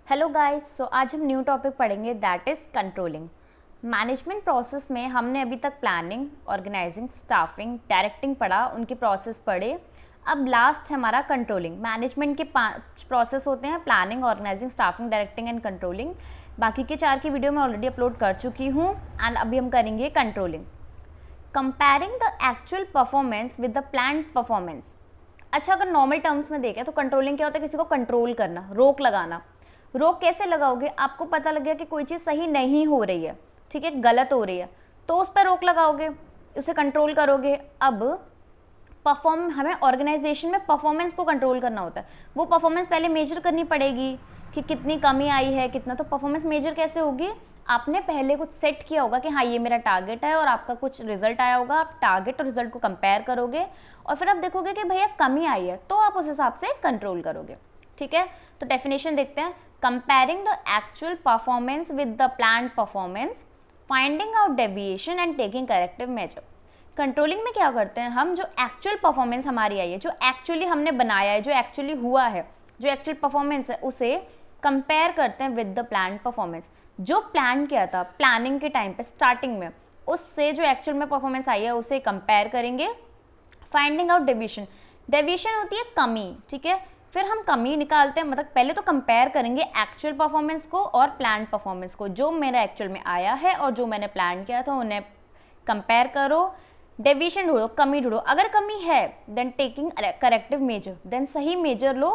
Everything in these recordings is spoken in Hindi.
हेलो गाइस, सो आज हम न्यू टॉपिक पढ़ेंगे that is controlling. Management process में हमने अभी तक प्लानिंग, ऑर्गेनाइजिंग, स्टाफिंग, डायरेक्टिंग पढ़ा, उनकी प्रोसेस पढ़े। अब लास्ट है हमारा कंट्रोलिंग। मैनेजमेंट के 5 प्रोसेस होते हैं: planning, organising, staffing, directing and controlling. बाकी के 4 की वीडियो मैं ऑलरेडी अपलोड कर चुकी हूँ एंड अभी हम करेंगे controlling. Comparing the actual performance with the planned performance. अच्छा, अगर नॉर्मल टर्म्स में देखें तो कंट्रोलिंग क्या होता है? किसी को कंट्रोल करना, रोक लगाना। रोक कैसे लगाओगे? आपको पता लग गया कि कोई चीज़ सही नहीं हो रही है, ठीक है, गलत हो रही है, तो उस पर रोक लगाओगे, उसे कंट्रोल करोगे। अब हमें ऑर्गेनाइजेशन में परफॉर्मेंस को कंट्रोल करना होता है। वो परफॉर्मेंस पहले मेजर करनी पड़ेगी कि कितनी कमी आई है, कितना। तो परफॉर्मेंस मेजर कैसे होगी? आपने पहले कुछ सेट किया होगा कि हाँ ये मेरा टारगेट है और आपका कुछ रिजल्ट आया होगा। आप टारगेट और रिजल्ट को कंपेयर करोगे और फिर आप देखोगे कि भैया कमी आई है, तो आप उस हिसाब से कंट्रोल करोगे, ठीक है। तो डेफिनेशन देखते हैं। Comparing the actual performance with the planned performance, finding out deviation and taking corrective measure. Controlling में क्या करते हैं हम? जो एक्चुअल परफॉर्मेंस हमारी आई है, जो एक्चुअली हमने बनाया है, जो एक्चुअली हुआ है, जो एक्चुअल परफॉर्मेंस है, उसे कंपेयर करते हैं विद द प्लान्ड परफॉर्मेंस। जो प्लान किया था प्लानिंग के टाइम पे स्टार्टिंग में, उससे जो एक्चुअल में परफॉर्मेंस आई है उसे कंपेयर करेंगे। फाइंडिंग आउट डेविएशन, डेविएशन होती है कमी, ठीक है। फिर हम कमी निकालते हैं, मतलब पहले तो कंपेयर करेंगे एक्चुअल परफॉर्मेंस को और प्लान परफॉर्मेंस को। जो मेरा एक्चुअल में आया है और जो मैंने प्लान किया था उन्हें कंपेयर करो। डेविएशन ढूंढो, कमी ढूंढो। अगर कमी है then taking corrective measure, then सही मेजर लो,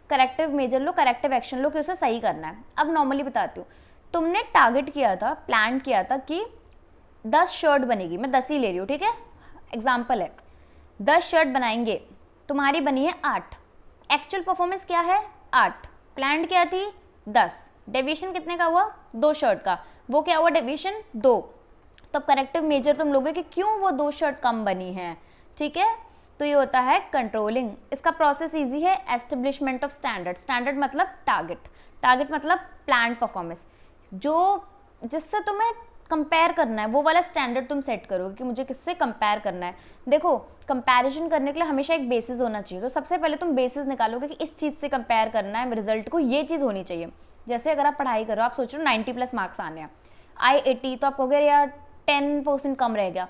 करेक्टिव मेजर लो, करेक्टिव एक्शन लो कि उसे सही करना है। अब नॉर्मली बताती हूँ, तुमने टारगेट किया था, प्लान किया था कि 10 शर्ट बनेगी, मैं 10 ही ले रही हूँ, ठीक है, एग्जाम्पल है। 10 शर्ट बनाएंगे, तुम्हारी बनी है 8। एक्चुअल परफॉर्मेंस क्या है? 8। प्लान क्या थी? 10। डेविएशन कितने का हुआ? 2 शर्ट का। वो क्या हुआ? डेविएशन 2। तब करेक्टिव मेजर तुम लोगे कि क्यों वो 2 शर्ट कम बनी है, ठीक है। तो ये होता है कंट्रोलिंग। इसका प्रोसेस इजी है। एस्टेब्लिशमेंट ऑफ स्टैंडर्ड, स्टैंडर्ड मतलब टारगेट, टारगेट मतलब प्लान परफॉर्मेंस। जो जिससे तुम्हें कंपेयर करना है वो वाला स्टैंडर्ड तुम सेट करोगे कि मुझे किससे कंपेयर करना है। देखो, कंपैरिजन करने के लिए हमेशा एक बेसिस होना चाहिए। तो सबसे पहले तुम बेसिस निकालोगे कि इस चीज़ से कंपेयर करना है, रिजल्ट को ये चीज़ होनी चाहिए। जैसे अगर आप पढ़ाई करो, आप सोच रहे हो 90+ मार्क्स आने हैं, आई 80, तो आप कहोगे यार 10% कम रह गया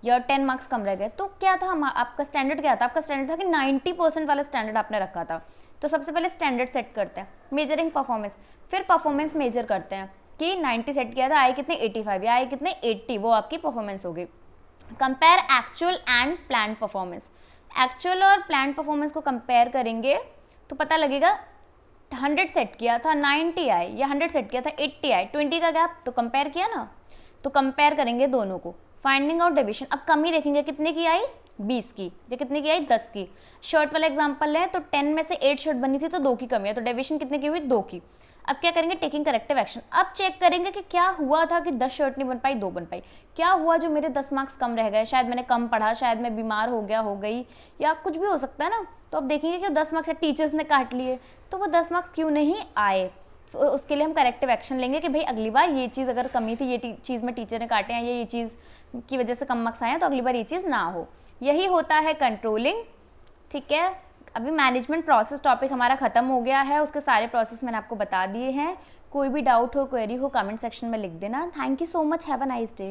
या 10 मार्क्स कम रह गए। तो क्या था आपका स्टैंडर्ड? क्या था आपका स्टैंडर्ड? था कि 90% वाला स्टैंडर्ड आपने रखा था। तो सबसे पहले स्टैंडर्ड सेट करते हैं, मेजरिंग परफॉर्मेंस। फिर परफॉर्मेंस मेजर करते हैं कि 90 सेट किया था, आई कितने 85 या आई कितने 80, वो आपकी परफॉर्मेंस होगी। Compare actual and plan performance. Actual और प्लान परफॉर्मेंस को कंपेयर करेंगे तो पता लगेगा 100 सेट किया था 90 आए, या 100 सेट किया था 80 आए, 20 का गैप, तो कंपेयर किया ना। तो कंपेयर करेंगे दोनों को। फाइंडिंग आउट डेविएशन, अब कमी देखेंगे कितने की आई? 20 की। या कितने की आई? 10 की। शर्ट वाला एग्जाम्पल है तो 10 में से 8 शर्ट बनी थी तो 2 की कमी है, तो डेविएशन कितने की हुई? 2 की। अब क्या करेंगे? Taking corrective action. अब चेक करेंगे कि क्या हुआ था कि 10 शर्ट नहीं बन पाई, 2 बन पाई। क्या हुआ जो मेरे 10 मार्क्स कम रह गए? शायद मैंने कम पढ़ा, शायद मैं बीमार हो गया, हो गई, या कुछ भी हो सकता है ना। तो अब देखेंगे कि 10 मार्क्स टीचर्स ने काट लिए, तो वो 10 मार्क्स क्यों नहीं आए। तो उसके लिए हम करेक्टिव एक्शन लेंगे कि भाई अगली बार ये चीज़ अगर कमी थी, ये चीज़ में टीचर ने काटे हैं, ये चीज़ की वजह से कम मार्क्स आए हैं, तो अगली बार ये चीज़ ना हो। यही होता है कंट्रोलिंग, ठीक है। अभी मैनेजमेंट प्रोसेस टॉपिक हमारा खत्म हो गया है, उसके सारे प्रोसेस मैंने आपको बता दिए हैं। कोई भी डाउट हो, क्वेरी हो, कमेंट सेक्शन में लिख देना। Thank you so much, have a nice day.